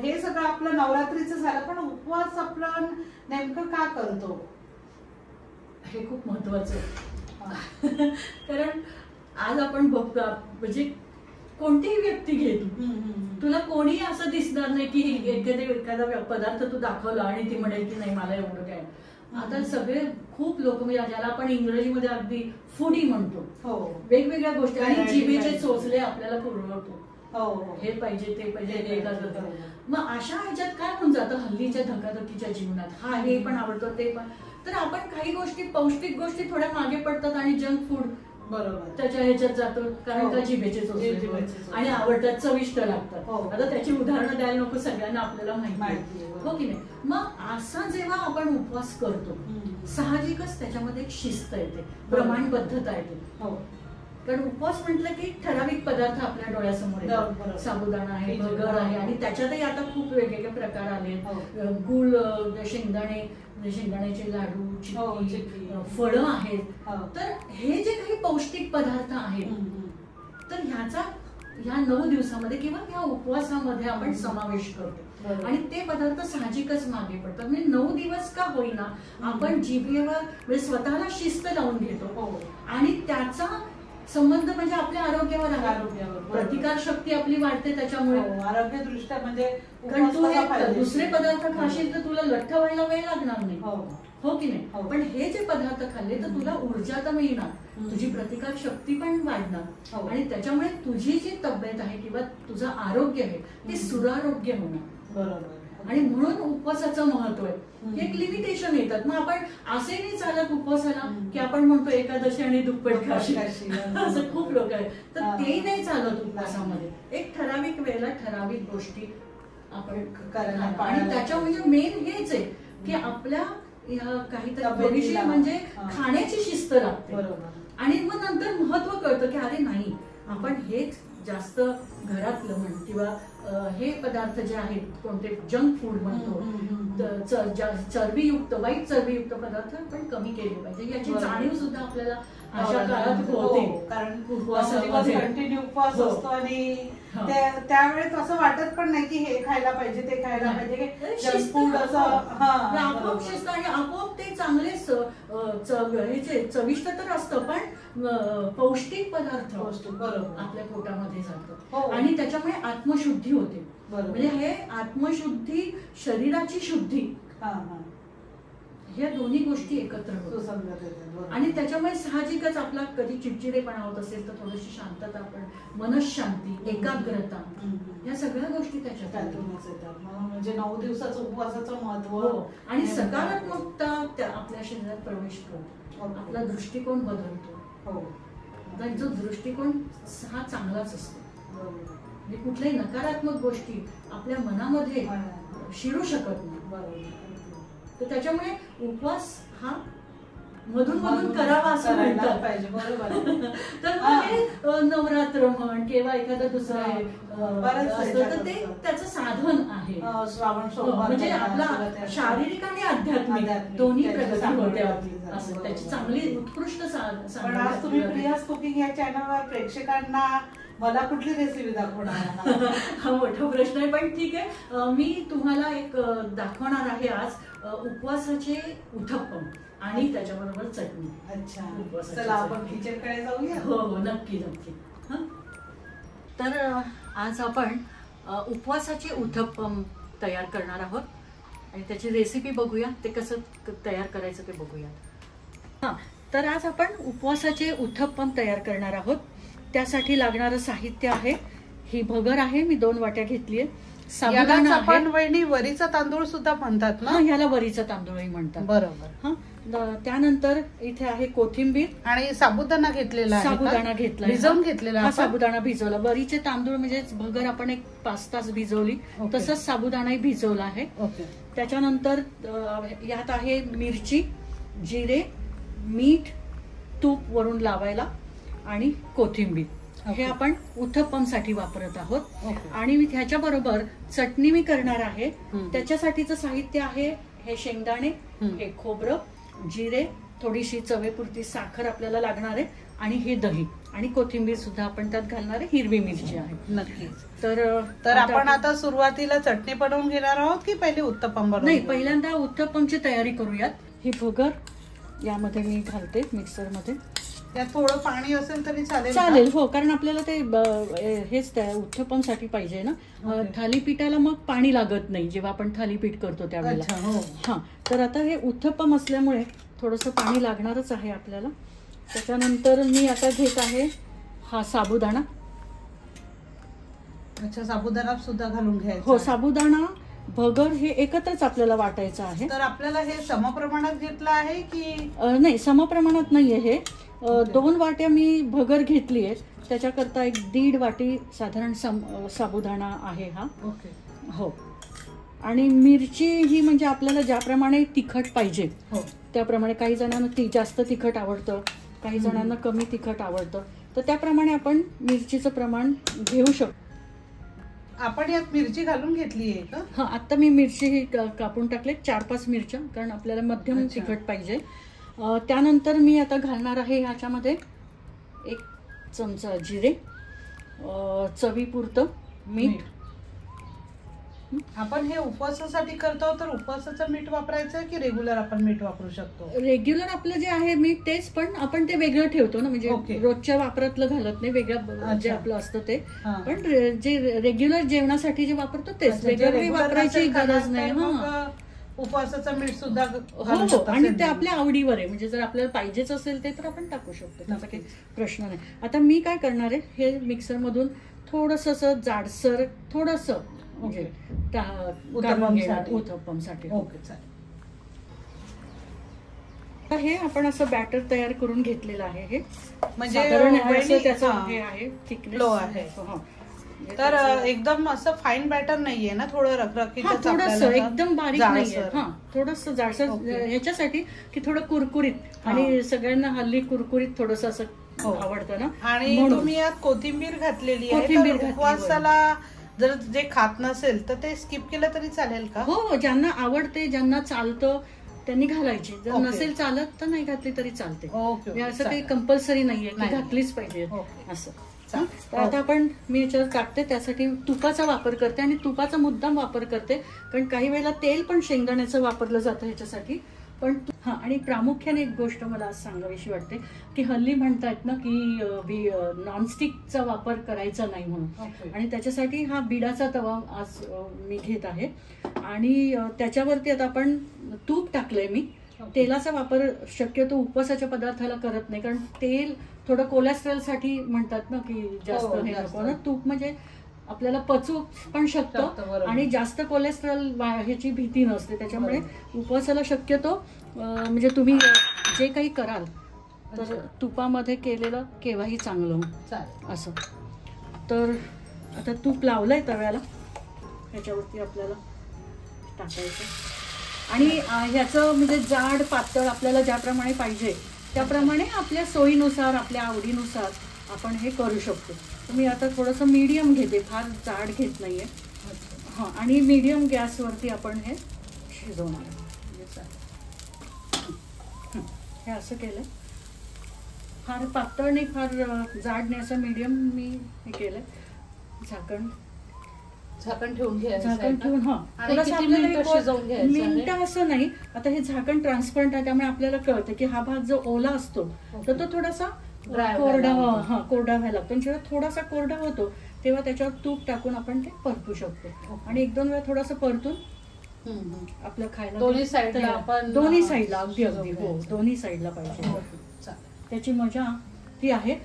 हे सगळं आपलं नवरात्रीचं झालं पण उपवास आपण नेमकं का करतो हे खूप महत्वाचं आहे. कारण आज आपण बघतो म्हणजे कोणतीही व्यक्ती घे तुला कोणी असं दिसणार नाही की एखादा पदार्थ तू दाखवला आणि ती म्हणेल की नाही मला एवढं काय. आता सगळे खूप लोक म्हणजे ज्याला आपण इंग्रजीमध्ये अगदी फूडी म्हणतो वेगवेगळ्या गोष्टी आणि जिभेचे चोचले आपल्याला पुरवतो हे पाहिजे ते पाहिजे हे करतो. मग अशा ह्याच्यात काय होऊन जातं हल्लीच्या धकाधकीच्या जीवनात हा हे पण आवडतं ते पण तर आपण काही गोष्टी पौष्टिक गोष्टी थोड्या मागे पडतात आणि जंक फूड त्याच्या ह्याच्यात जातो कारण का जिभेचे चोचले आणि आवडतात चविष्ट लागतात. आता त्याची उदाहरणं द्यायला नको सगळ्यांना आपल्याला माहिती हो की नाही. मग असा जेव्हा आपण उपवास करतो साहजिकच त्याच्यामध्ये एक शिस्त येते प्रमाणबद्धता येते कारण उपवास म्हटलं की ठराविक पदार्थ आपल्या डोळ्यासमोर येतात. साबुदाणा आहे, भगर आहे, आणि त्याच्यातही आता खूप वेगवेगळे प्रकार आले. गुळ, शेंगदाण्याचे लाडू, चिक्की, फळं आहेत. तर हे जे काही पौष्टिक पदार्थ आहेत, तर ह्याचा ह्या 9 दिवसामध्ये किंवा या उपवासामध्ये आपण समावेश करतो. आणि ते पदार्थ साहजिकच मागे पडतात. म्हणजे 9 दिवस का होईना आपण जिभेवर म्हणजे स्वतःला शिस्त लावून घेतो. आणि त्याचा संबंध म्हणजे आपल्या आरोग्यावर आहे. प्रतिकार शक्ती आपली वाढते त्याच्यामुळे. आरोग्यदृष्ट्या म्हणजे कारण तू हे दुसरे पदार्थ खाशील तर तुला लठ्ठ व्हायला वेळ लागणार नाही, हो की नाही. पण हे जे पदार्थ खाल्ले तर तुला ऊर्जा तर मिळणार, तुझी प्रतिकार शक्ती पण वाढणार, आणि त्याच्यामुळे तुझी जी तब्येत आहे किंवा तुझं आरोग्य आहे ते सुरारोग्य होणार. बरोबर. आणि म्हणून उपवासाचं महत्व आहे. एक लिमिटेशन येतात. मग आपण असे नाही चालत उपवासाला की आपण म्हणतो एकादशी आणि दुप्पट खाशी, असं खूप लोक आहेत. तर ते नाही चालत उपवासामध्ये. एक ठराविक वेळेला ठराविक गोष्टी आपण करायला. आणि त्याच्या म्हणजे मेन हेच आहे की आपल्या काहीतरी थोडीशी म्हणजे खाण्याची शिस्त लागते. आणि मग नंतर महत्व कळतं की अरे नाही, आपण हेच जास्त घरातलं म्हण किंवा हे पदार्थ जे आहेत कोणते जंक फूड म्हणतो, चरबीयुक्त वाईट चरबीयुक्त पदार्थ आपण कमी केले पाहिजे. याची जाणीव सुद्धा आपल्याला अशा काळात होते. कारण कंटिन्यू उपवास असतो आणि त्यावेळेस असं वाटत पण नाही की हे खायला पाहिजे ते खायला पाहिजे. आपोआप शिस्त आणि आपोआप ते चांगले चविष्ट तर असतं, पण पौष्टिक पदार्थ आपल्या पोटामध्ये जातं. आणि त्याच्यामुळे आत्मशुद्धी होते. म्हणजे हे आत्मशुद्धी, शरीराची शुद्धी, ह्या दोन्ही गोष्टी एकत्र होतात. आणि त्याच्यामुळे साहजिकच आपला कधी चिडचिडेपणा होत असेल तर थोडीशी शांतता, आपण मनशांती, एकाग्रता, या सगळ्या गोष्टी त्याच्यातूनच येतात. म्हणजे 9 दिवसाचं उपवासाचं महत्व आणि सकारात्मकता आपल्या शरीरात प्रवेश करतो. आपला दृष्टिकोन बदलतो. जो दृष्टिकोन हा चांगलाच असतो. म्हणजे कुठल्याही नकारात्मक गोष्टी आपल्या मनामध्ये शिरू शकत नाही. तर त्याच्यामुळे उपवास हा मधून मधून करावा असं म्हणतात पाहिजे. बरोबर. तर हे नवरात्र म्हण किंवा एखादं दुसरं असतं तर ते त्याचं साधन आहे. श्रावण म्हणजे आपला शारीरिक आणि आध्यात्मिक दोन्ही प्रगती होते असं त्याची चांगली उत्कृष्ट पण आज तुम्ही प्रियाज कुकिंग या चॅनलवर प्रेक्षकांना मला कुठली रेसिपी दाखवणार? हा मोठा प्रश्न आहे, पण ठीक आहे. मी तुम्हाला एक दाखवणार आहे आज उपवासाचे उथप्पम आणि त्याच्याबरोबर चटणी. अच्छा, चला आपण किचनकडे जाऊया. हो हो, नक्की नक्की. तर आज आपण उपवासाचे उथप्पम तयार करणार आहोत आणि त्याची रेसिपी बघूया, ते कसं तयार करायचं ते बघूया. हां, तर आज आपण उपवासाचे उथप्पम तयार करणार आहोत. त्यासाठी लागणारं साहित्य आहे, ही भगर आहे, मी 2 वाट्या घेतली आहे. साबुदाणा आपण वहिनी वरीचा तांदूळ सुद्धा म्हणतात ना? ह्याला वरीचा तांदूळही म्हणतात. बरोबर. त्यानंतर इथे आहे कोथिंबीर आणि साबुदाणा घेतलेला आहे. साबुदाणा घेतला, भिजवून घेतलेला. हा साबुदाणा भिजवला. वरीचे तांदूळ म्हणजे भगर आपण एक 5 तास भिजवली, तसंच साबुदाणाही भिजवला आहे. त्याच्यानंतर यात आहे मिरची, जिरे, मीठ, तूप वरून लावायला आणि कोथिंबीर. हे आपण उथप्पम साठी वापरत आहोत. आणि मी ह्याच्या बरोबर चटणी मी करणार आहे. त्याच्यासाठीचं साहित्य आहे हे शेंगदाणे, हे खोबरं, जिरे, थोडीशी चवेपुरती साखर आपल्याला लागणार आहे, आणि हे दही आणि कोथिंबीर सुद्धा आपण त्यात घालणार आहे. हिरवी मिरची आहे. नक्कीच. तर आपण आता सुरुवातीला चटणी बनवून घेणार आहोत की पहिले उत्तप्पम बनवू? नाही, पहिल्यांदा उत्तप्पमची तयारी करूयात. ही भगर यामध्ये मी घालते मिक्सर मध्ये. त्यात थोडं पाणी असेल तरी चालेल? चालेल, हो, कारण आपल्याला ते हेच उत्तप्पम साठी पाहिजे ना. थालीपीठाला मग पाणी लागत नाही जेव्हा आपण थालीपीठ करतो त्यावेळेला. हा, तर आता हे उत्तप्पम असल्यामुळे थोडंसं पाणी लागणारच आहे आपल्याला. त्याच्यानंतर मी आता घेत आहे हा साबुदाणा. अच्छा, साबुदाणा सुद्धा घालून घ्यायचा? हो, साबुदाणा भगर हे एकत्रच आपल्याला वाटायचं आहे. तर आपल्याला हे समप्रमाणात घेतलं आहे की नाही? समप्रमाणात नाहीये हे. 2 वाट्या मी भगर घेतली आहे, त्याच्याकरता 1.5 वाटी साधारण साबुदाणा आहे हा. हो, आणि मिरची ही म्हणजे आपल्याला ज्याप्रमाणे तिखट पाहिजे त्याप्रमाणे. काही जणांना जास्त तिखट आवडतं, काही जणांना कमी तिखट आवडतं. तर त्याप्रमाणे आपण मिरचीचं प्रमाण घेऊ शकतो. आपण यात मिरची घालून घेतली आहे का? हा, आता मी मिरची ही कापून टाकले 4-5 मिरच्या, कारण आपल्याला मध्यम तिखट पाहिजे. त्यानंतर मी आता घालणार आहे ह्याच्यामध्ये 1 चमचा जिरे, चवीपुरतं मीठ. आपण हे उपवासासाठी करतो तर उपवासाचं मीठ वापरायचं की रेग्युलर आपण मीठ वापरू शकतो? रेग्युलर आपलं जे आहे मीठ तेच, पण आपण ते वेगळं ठेवतो ना, म्हणजे रोजच्या वापरातलं घालत नाही, वेगळं जे आपलं असतं ते. पण जे रेग्युलर जेवणासाठी जे वापरतो तेच, वेगळं वापरायची गरज नाही. उपवासाचं मीठ सुद्धा हो, आणि ते आपल्या आवडीवर आहे, म्हणजे जर आपल्याला पाहिजेच असेल ते तर आपण टाकू शकतो, त्याचा काही प्रश्न नाही. आता मी काय करणार आहे, हे मिक्सर मधून थोडस जाडसर थोडस म्हणजे उत्तप्पमसाठी. ओके, चालेल. हे आपण असं बॅटर तयार करून घेतलेलं आहे. हे म्हणजे त्याचं हे आहे, थिकनेस आहे. तर एकदम असं फाईन बॅटर नाहीये ना, थोडं रखरखीत, थोडस एकदम बारीक नाहीये. थोडस जाडसर ह्याच्यासाठी की थोडं कुरकुरीत, आणि सगळ्यांना हल्ली कुरकुरीत थोडस असं आवडतं ना. आणि तुम्ही यात कोथिंबीर घातलेली आहे. उपवासाला जर जे खात नसेल तर ते स्किप केलं तरी चालेल का? हो, ज्यांना आवडते, ज्यांना चालतं त्यांनी घालायची. जर नसेल चालत तर नाही घातली तरी चालते. असं काही कंपल्सरी नाहीये की घातलीच पाहिजे असं. तर आता आपण मी याच्यावर टाकते, त्यासाठी तुपाचा वापर करते, आणि तुपाचा मुद्दाम वापर करते कारण काही वेळेला तेल पण शेंगदाण्याचं वापरलं जातं ह्याच्यासाठी. पण आणि प्रामुख्याने एक गोष्ट मला आज सांगावीशी वाटते की हल्ली म्हणतायत ना की नॉनस्टिकचा वापर करायचा नाही म्हणून, आणि त्याच्यासाठी हा बिडाचा तवा आज मी घेत आहे. आणि त्याच्यावरती आता आपण तूप टाकलंय मी. तेलाचा वापर शक्यतो उपवासाच्या पदार्थाला करत नाही, कारण तेल थोडं कोलेस्ट्रॉलसाठी म्हणतात ना की जास्त हे नको ना. तूप म्हणजे आपल्याला पचू पण शकतं, आणि जास्त कोलेस्ट्रॉल ह्याची भीती नसते. त्याच्यामुळे उपवासाला शक्यतो म्हणजे तुम्ही जे काही कराल तर तुपामध्ये केलेलं केव्हाही चांगलं असं. तर आता तूप लावलंय तव्याला, ह्याच्यावरती आपल्याला टाकायचं. आणि ह्याचं म्हणजे जाड पातळ आपल्याला ज्याप्रमाणे पाहिजे त्याप्रमाणे आपल्या सोयीनुसार, आपल्या आवडीनुसार आपण हे करू शकतो. मी आता थोडंसं मीडियम घेते, फार जाड घेत नाहीये. आणि मीडियम गॅसवरती आपण हे शिजवणार आहे. हे असं केलं, फार पातळ नाही, फार जाड नाही, असं मीडियम मी हे केलं. झाकण ठेवून मिनिटं असं नाही. आता हे झाकण ट्रान्सपरंट आहे, त्यामुळे आपल्याला कळतं की हा भाग जो ओला असतो तर तो थोडासा कोरडा व्हायला लागतो. जेव्हा थोडासा कोरडा होतो तेव्हा त्याच्यावर तूप टाकून आपण ते परतू शकतो. आणि 1-2 वेळा थोडंसं परतून आपलं खायला दोन्ही साईडला अगदी हो, दोन्ही साईडला पाहिजे. त्याची मजा ती आहे.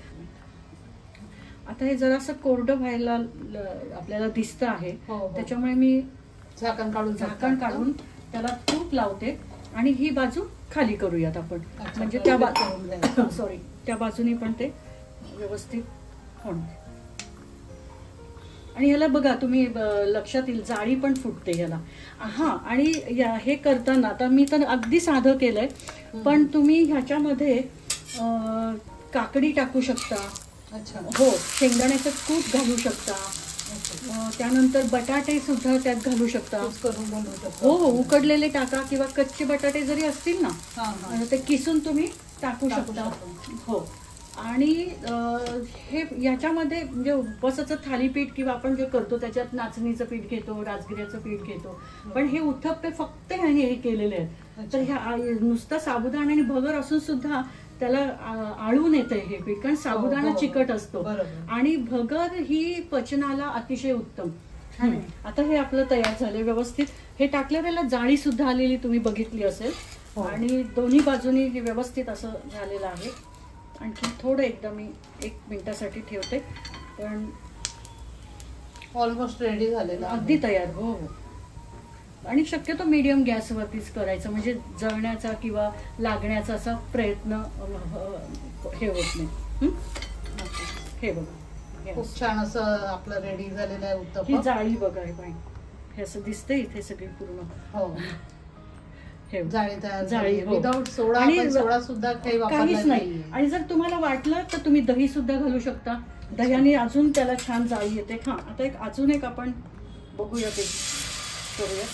आता हे जरासं कोरडं व्हायला आपल्याला दिसतं आहे, त्याच्यामुळे मी झाकण काढून त्याला तूप लावते, आणि ही बाजू खाली करूयात आपण, म्हणजे त्या बाजूने पण ते व्यवस्थित होणार. आणि ह्याला बघा तुम्ही लक्षात येईल, जाळी पण फुटते ह्याला. आणि हे करताना आता मी तर अगदी साधं केलंय, पण तुम्ही ह्याच्यामध्ये काकडी टाकू शकता. हो, शेंगदाण्याचं कूट घालू शकता. त्यानंतर बटाटे सुद्धा त्यात घालू शकता. हो, उकडलेले टाका, किंवा कच्चे बटाटे जरी असतील ना ते किसून तुम्ही टाकू शकता. हो, आणि हे याच्यामध्ये म्हणजे उपवासाचं थालीपीठ किंवा आपण जे करतो त्याच्यात नाचणीचं पीठ घेतो, राजगिऱ्याचं पीठ घेतो, पण हे उत्तप्पे फक्त ह्याने हे केलेले आहेत. तर ह्या नुसतं साबुदाणा आणि भगर असून सुद्धा त्याला आळून येतंय हे पीठ, कारण साबुदाणा चिकट असतो आणि भगर ही पचनाला अतिशय उत्तम. आता हे आपलं तयार झालंय व्यवस्थित. हे टाकल्यावर जाळी सुद्धा आलेली तुम्ही बघितली असेल, आणि दोन्ही बाजूनी हे व्यवस्थित असं झालेलं आहे. आणखी थोडं एकदा मी 1 मिनिटासाठी ठेवते, पण ऑलमोस्ट रेडी झालेलं, अगदी तयार. हो, आणि शक्यतो मीडियम गॅसवरतीच करायचं, म्हणजे जळण्याचा किंवा लागण्याचा असा प्रयत्न हे होत नाही. हे बघा, खूप छान असं आपलं रेडी झालेलं आहे उत्तप्पा. ही जाळी बघा, हे असं दिसतंय इथे सगळी पूर्ण. हो, हे जाळी तयार जाळी, हो. विदाऊट सोडा, आणि पण सोडा सुद्धा काही वापरला काहीच नाही. आणि जर तुम्हाला वाटलं तर तुम्ही दही सुद्धा घालू शकता. दह्याने अजून त्याला छान जाळी येते. हा, आता अजून एक आपण बघूया ते करूया.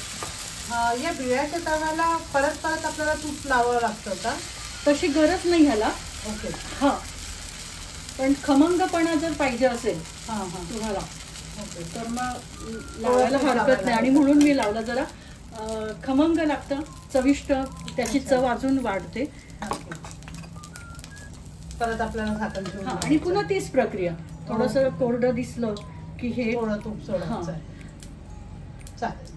या बिळ्याच्या तव्याला परत परत आपल्याला तूप लावावं लागतं का? तशी गरज नाही ह्याला. ओके. हा, पण खमंगपणा जर पाहिजे असेल तुम्हाला ओके तर मग लावायला हरकत नाही. आणि म्हणून मी लावला. जरा खमंग लागतं, चविष्ट, त्याची चव अजून वाढते. परत आपल्याला झाकण ठेवून आणि पुन्हा तीच प्रक्रिया. थोडस कोरडं दिसलं की हे थोडं तूप सोडायचं. चालेल.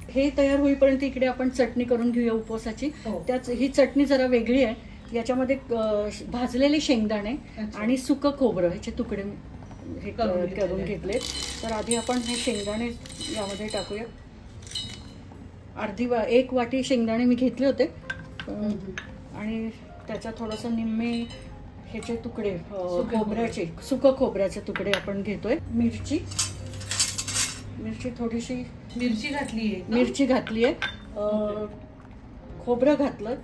हे तयार होईपर्यंत इकडे आपण चटणी करून घेऊया उपवासाची. त्याच ही चटणी जरा वेगळी आहे. याच्यामध्ये भाजलेले शेंगदाणे आणि सुकं खोबरं ह्याचे तुकडे हे करून घेतले. तर आधी आपण हे शेंगदाणे यामध्ये टाकूया. एक वाटी शेंगदाणे मी घेतले होते आणि त्याच्या थोडंसं निम्मे ह्याचे तुकडे खोबऱ्याचे, सुकं खोबऱ्याचे तुकडे आपण घेतोय. मिरची थोडीशी मिरची घातली आहे. खोबरं घातलं,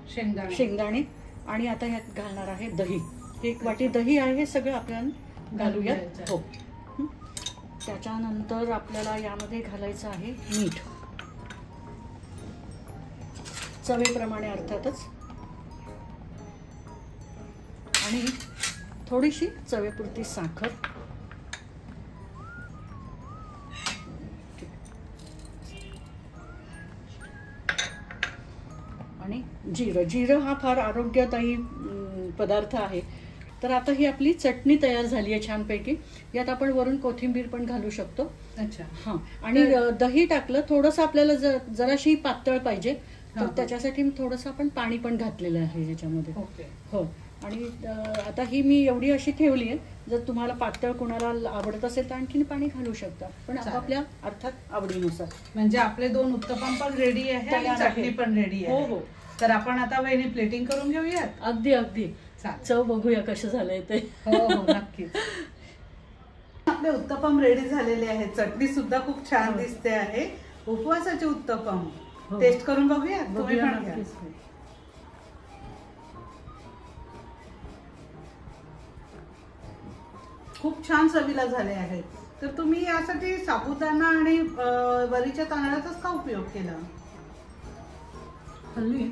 शेंगदाणे आणि आता ह्यात घालणार आहे दही. 1 वाटी दही आहे. हे सगळं आपल्याला घालूयात. हो. त्याच्यानंतर आपल्याला यामध्ये घालायचं आहे मीठ, चवीप्रमाणे अर्थातच, आणि थोडीशी चवीपुरती साखर आणि जिरं हा फार आरोग्यदायी पदार्थ आहे. तर आता ही आपली चटणी तयार झाली आहे छानपैकी. यात आपण वरून कोथिंबीर पण घालू शकतो. अच्छा. हां, आणि दही टाकलं. थोडंसं आपल्याला जराशी पातळ पाहिजे तर त्याच्यासाठी थोडंसं आपण पाणी पण घातलेलं आहे ह्याच्यामध्ये. हो. आणि आता ही मी एवढी अशी ठेवली आहे. जर तुम्हाला पातळ कोणाला आवडत असेल तर आणखीन पाणी घालू शकता, पण आपापल्या अर्थात आवडीनुसार. म्हणजे आपले 2 उत्तपम पण रेडी आहे आणि चटणी पण रेडी आहे. हो. तर आपण आता वहिनी प्लेटिंग करून घेऊयात. अगदी चव बघूया कसं झालंय ते. हो नक्कीच. आपले उत्तपम रेडी झालेले आहेत. चटणी सुद्धा खूप छान दिसते आहे. उपवासाचे उत्तपम टेस्ट करून बघूया. तुम्ही पण घ्या. खूप छान चवीला झाले आहेत. तर तुम्ही यासाठी साबुदाणा आणि वरीच्या तांदळाचाच का उपयोग केला? हल्ली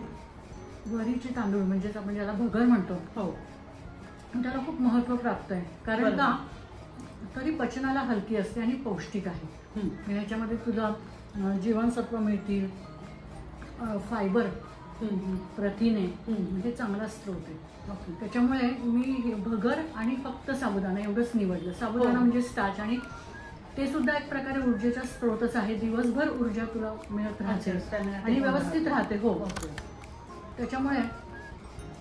वरीचे तांदूळ म्हणजे आपण ज्याला भगर म्हणतो, हो, त्याला खूप महत्व प्राप्त आहे. कारण का, तरी पचनाला हलकी असते आणि पौष्टिक आहे. ह्याच्यामध्ये तुला जीवनसत्व मिळतील, फायबर, प्रथिने, हे चांगला स्रोत आहे. त्याच्यामुळे मी भगर आणि फक्त साबुदाणा एवढंच निवडलं. साबुदाणा म्हणजे स्टार्च आणि ते सुद्धा एक प्रकारे ऊर्जेचा स्रोतच आहे. दिवसभर ऊर्जा तुला मिळत राहते आणि व्यवस्थित राहते. हो, त्याच्यामुळे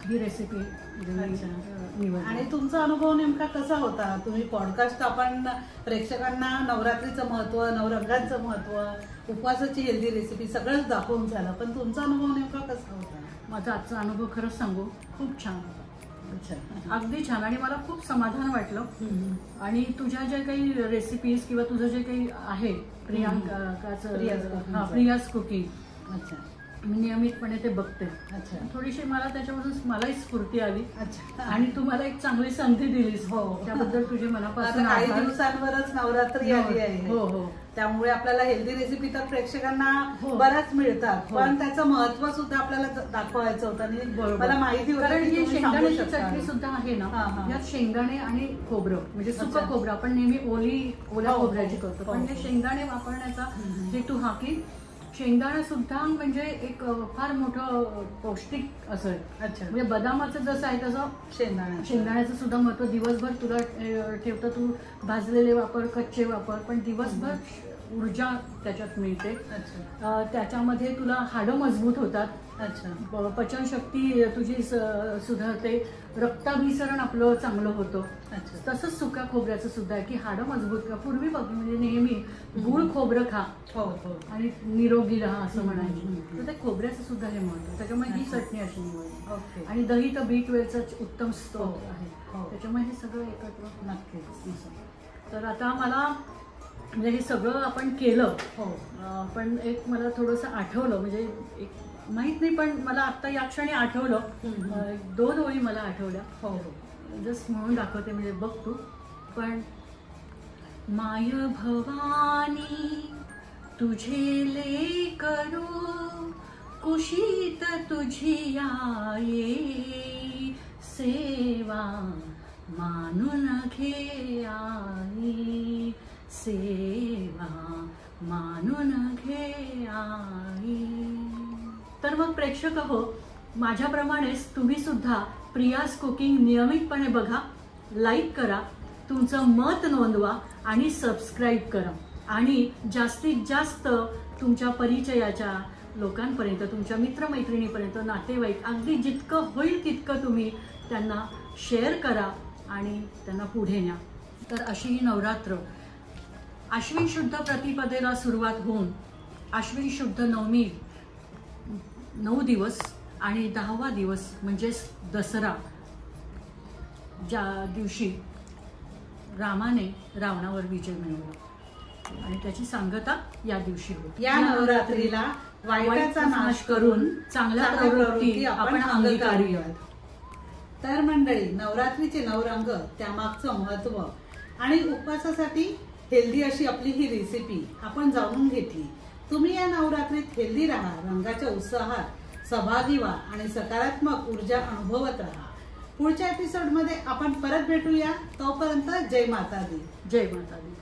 ही रेसिपी निवडली. आणि तुमचा अनुभव नेमका कसा होता? तुम्ही पॉडकास्ट आपण प्रेक्षकांना नवरात्रीचं महत्व, नवरंगांचं महत्व, उपवासाची हेल्दी रेसिपी सगळंच दाखवून झालं, पण तुमचा अनुभव नेमका कसा होता? माझा आजचा अनुभव खरंच सांगू, खूप छान होता. अच्छा. अगदी छान. आणि मला खूप समाधान वाटलं. आणि तुझ्या ज्या काही रेसिपीज किंवा तुझं जे काही आहे प्रियाज कुकिंग, अच्छा, मी नियमितपणे ते बघते. अच्छा. थोडीशी मला त्याच्यावरून मलाही स्फूर्ती आली. अच्छा. आणि तू मला एक चांगली संधी दिलीस. हो, त्याबद्दल तुझे मनापासून काही दिवसांवरच नवरात्री आली आहे. हो हो. त्यामुळे आपल्याला हेल्दी रेसिपी तर प्रेक्षकांना बऱ्याच मिळतात, पण त्याचं महत्व सुद्धा आपल्याला दाखवायचं होतं. आणि मला माहिती होतं कारण ही शेंगदाण्याची चटणी सुद्धा आहे ना, यात शेंगदाणे आणि खोबरं म्हणजे सुकं खोबरं, आपण नेहमी ओल्या खोबऱ्याची करतो, पण हे शेंगदाणे वापरण्याचा हेतू हा की शेंगदाणा सुद्धा म्हणजे एक फार मोठं पौष्टिक असं आहे. अच्छा. म्हणजे बदामाचं जसं आहे तसं शेंगदाण्याचं सुद्धा महत्व. दिवसभर तुला ठेवतं, तू भाजलेले वापर, कच्चे वापर, पण दिवसभर ऊर्जा त्याच्यात मिळते. त्याच्यामध्ये तुला हाडं मजबूत होतात. अच्छा. पचनशक्ती तुझी सुधारते, रक्ताभिसरण आपलं चांगलं होतं. तसंच सुक्या खोबऱ्याचं सुद्धा आहे की हाडं मजबूत का. पूर्वी बघ म्हणजे नेहमी गुळ खोबरं खा आणि निरोगी राहा असं म्हणायचं, तर ते खोबऱ्याचं सुद्धा हे महत्व. त्याच्यामुळे ही चटणी अशी निवडली. आणि दही तर B12चा उत्तम स्रोत आहे. त्याच्यामुळे हे सगळं एकत्र नक्कीच. तर आता मला म्हणजे हे सगळं आपण केलं, पण एक मला थोडंसं आठवलं. म्हणजे एक माहित नाही, पण मला आता या क्षणी आठवलं. 2 ओळी मला आठवल्या. हो हो. जस्ट म्हणून दाखवते, म्हणजे बघ तू. पण माय भवानी तुझे लेकरू कुशीत तुझी आई, सेवा मानून घे आई, सेवा मानून घे आई. तर मग प्रेक्षक हो, माझ्याप्रमाणेच तुम्ही सुद्धा प्रियाज कुकिंग नियमितपणे बघा, लाईक करा, तुमचं मत नोंदवा आणि सबस्क्राईब करा. आणि जास्तीत जास्त तुमच्या परिचयाच्या लोकांपर्यंत, तुमच्या मित्रमैत्रिणीपर्यंत, नातेवाईक, अगदी जितकं होईल तितकं तुम्ही त्यांना शेअर करा आणि त्यांना पुढे न्या. तर अशी ही नवरात्र आश्विन शुद्ध प्रतिपदेला सुरुवात होऊन आश्विन शुद्ध नवमी 9 दिवस आणि 10वा दिवस म्हणजेच दसरा, ज्या दिवशी रामाने रावणावर विजय मिळवला आणि त्याची सांगता या दिवशी होती. या नवरात्रीला वाईटाचा नाश करून चांगल्या प्रवृत्ती आपण अंगीकारूयात. तर मंडळी, नवरात्रीचे 9 रंग, त्यामागचं महत्व आणि उपवासासाठी हेल्दी अशी आपली ही रेसिपी आपण जाणून घेतली. तुम्ही या नवरात्रीत हेल्दी राहा, रंगाच्या उत्साहात सहभागी व्हा आणि सकारात्मक ऊर्जा अनुभवत राहा. पुढच्या एपिसोड मध्ये आपण परत भेटूया. तोपर्यंत जय माता दी. जय माता दी.